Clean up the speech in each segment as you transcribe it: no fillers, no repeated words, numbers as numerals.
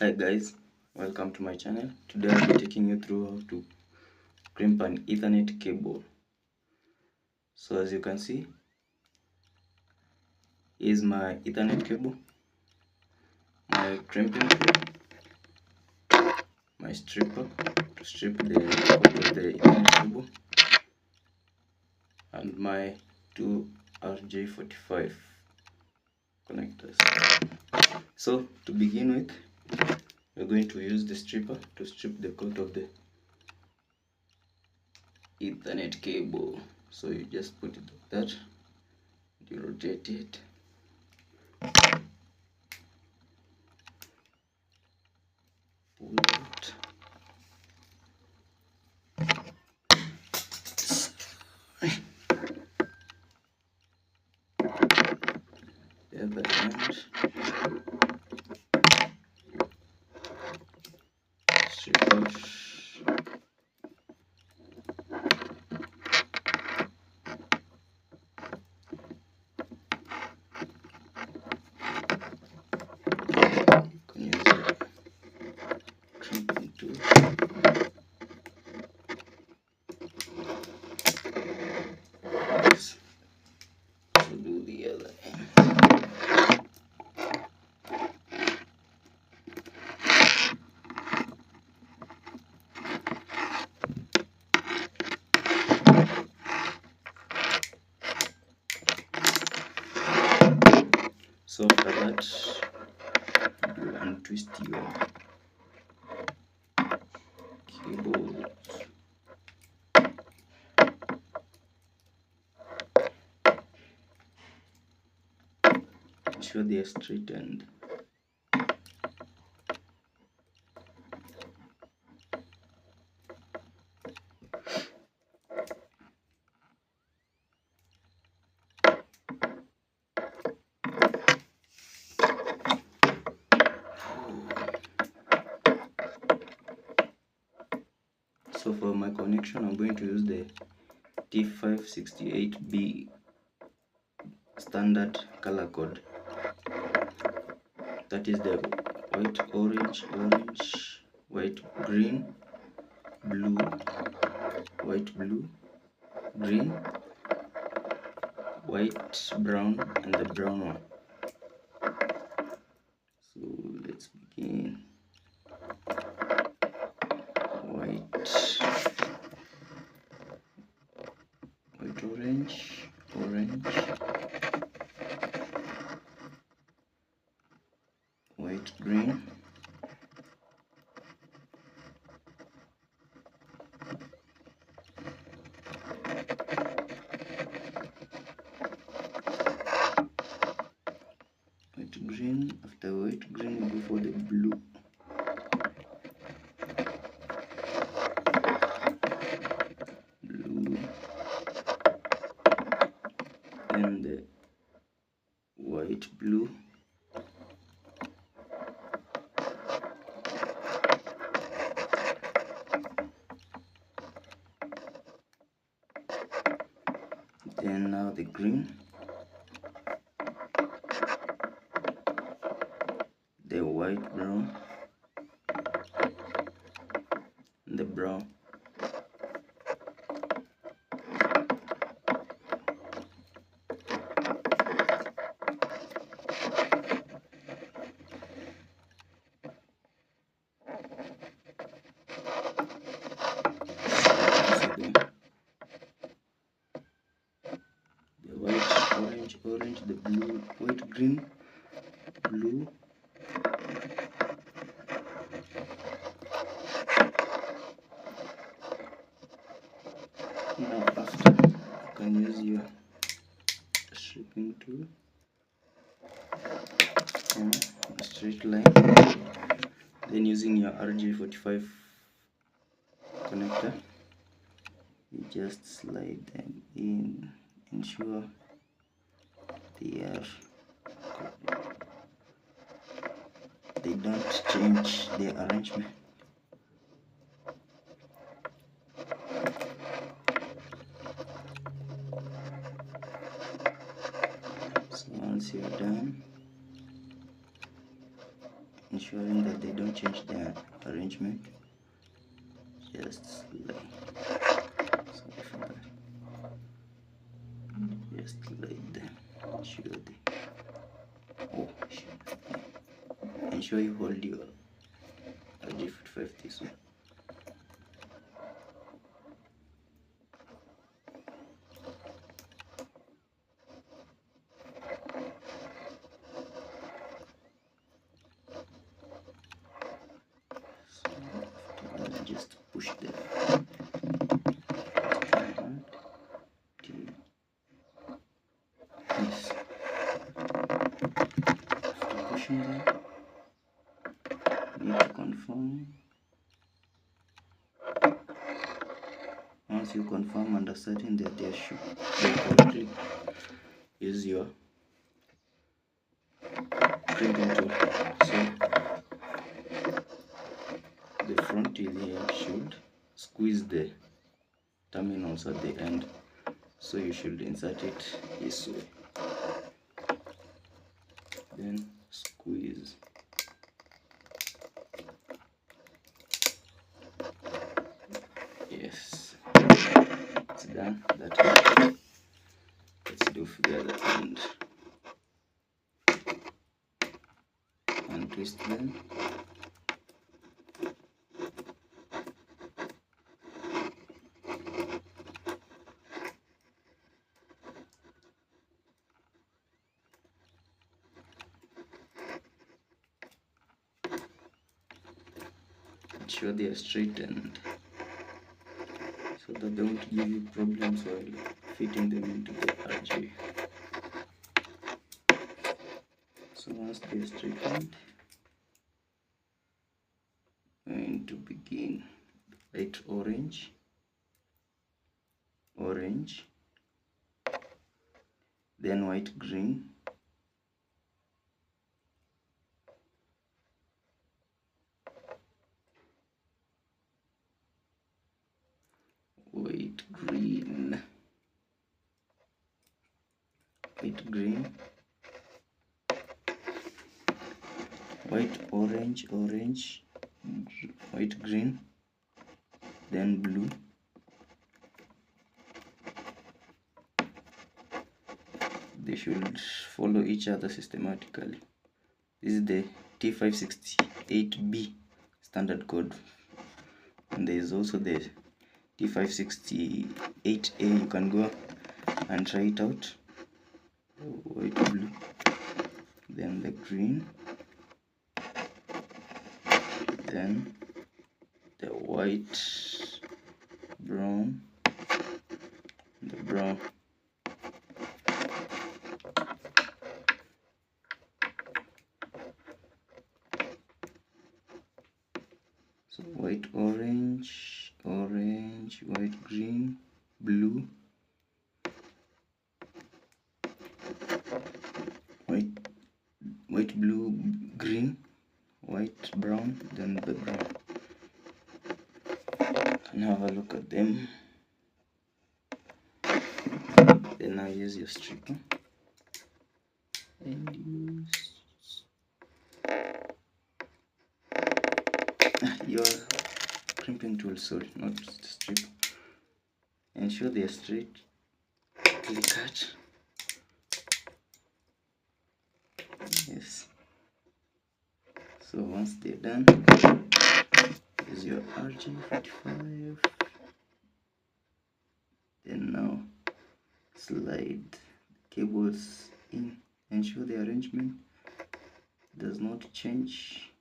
Hi guys, welcome to my channel. Today I'll be taking you through how to crimp an Ethernet cable. So as you can see, here's my Ethernet cable, my crimping tool, my stripper to strip the cord of the Ethernet cable, and my two RJ45 connectors. So to begin with, we're going to use the stripper to strip the cord of the Ethernet cable. So you just put it like that, you rotate it, pull it, the other end, strip out. You can use a crimping tool. So do the other end. So after that, you untwist your cable. Ensure they are straightened. So for my connection, I'm going to use the T568B standard color code. That is the white, orange, white, green, blue, white, blue, green, white, brown, and the brown one. So let's begin. White, orange, white, green, white, green. After white, green, we go for the blue. And the white, blue, then now the green, the white, brown, and the brown. The white, orange, the blue, white, green, blue, now after you can use your stripping tool on a straight line, then using your RJ45 connector, you just slide them in, ensure they don't change their arrangement. So once you're done, ensuring that they don't change their arrangement. Just slide. Sorry for that. Just slide them. Ensure you hold your RJ45 this way. Just push them hard till yes. After pushing them, you need to confirm. Once you confirm and are certain that they should correctly, use your crimping tool. So the front heel here should squeeze the terminals at the end, so you should insert it this way, then squeeze. Yes, it's done that way. Let's do for the other end and twist them. Ensure they are straightened so that they won't give you problems while fitting them into the RJ. So once they are straightened, we're going to begin light orange, then white green, white green, white orange, white green, then blue, they should follow each other systematically. This is the T568B standard code, and there is also the T568A. You can go and try it out. White, blue, then the green, then the white, brown, the brown. So white, orange, white, green, blue, white, blue, green, white, brown, then the brown. And have a look at them. Then now use your stripper and use your crimping tool, sorry, not the strip. Ensure they are straight, clean cut. Yes. So once they're done, use your RJ45. Then now slide the cables in. Ensure the arrangement does not change.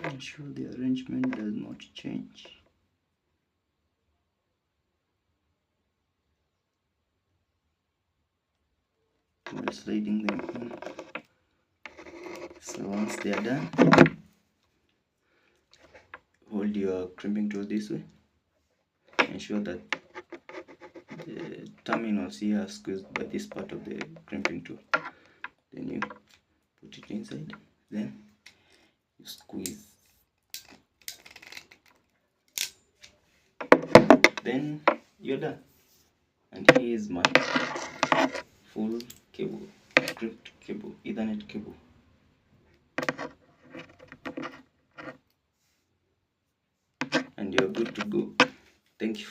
Ensure the arrangement does not change. While sliding them in. So once they are done, hold your crimping tool this way. Ensure that the terminals here are squeezed by this part of the crimping tool. Then you put it inside, then you squeeze. Then you're done. And here is my full cable, crimped cable, Ethernet cable. And you're good to go. Thank you.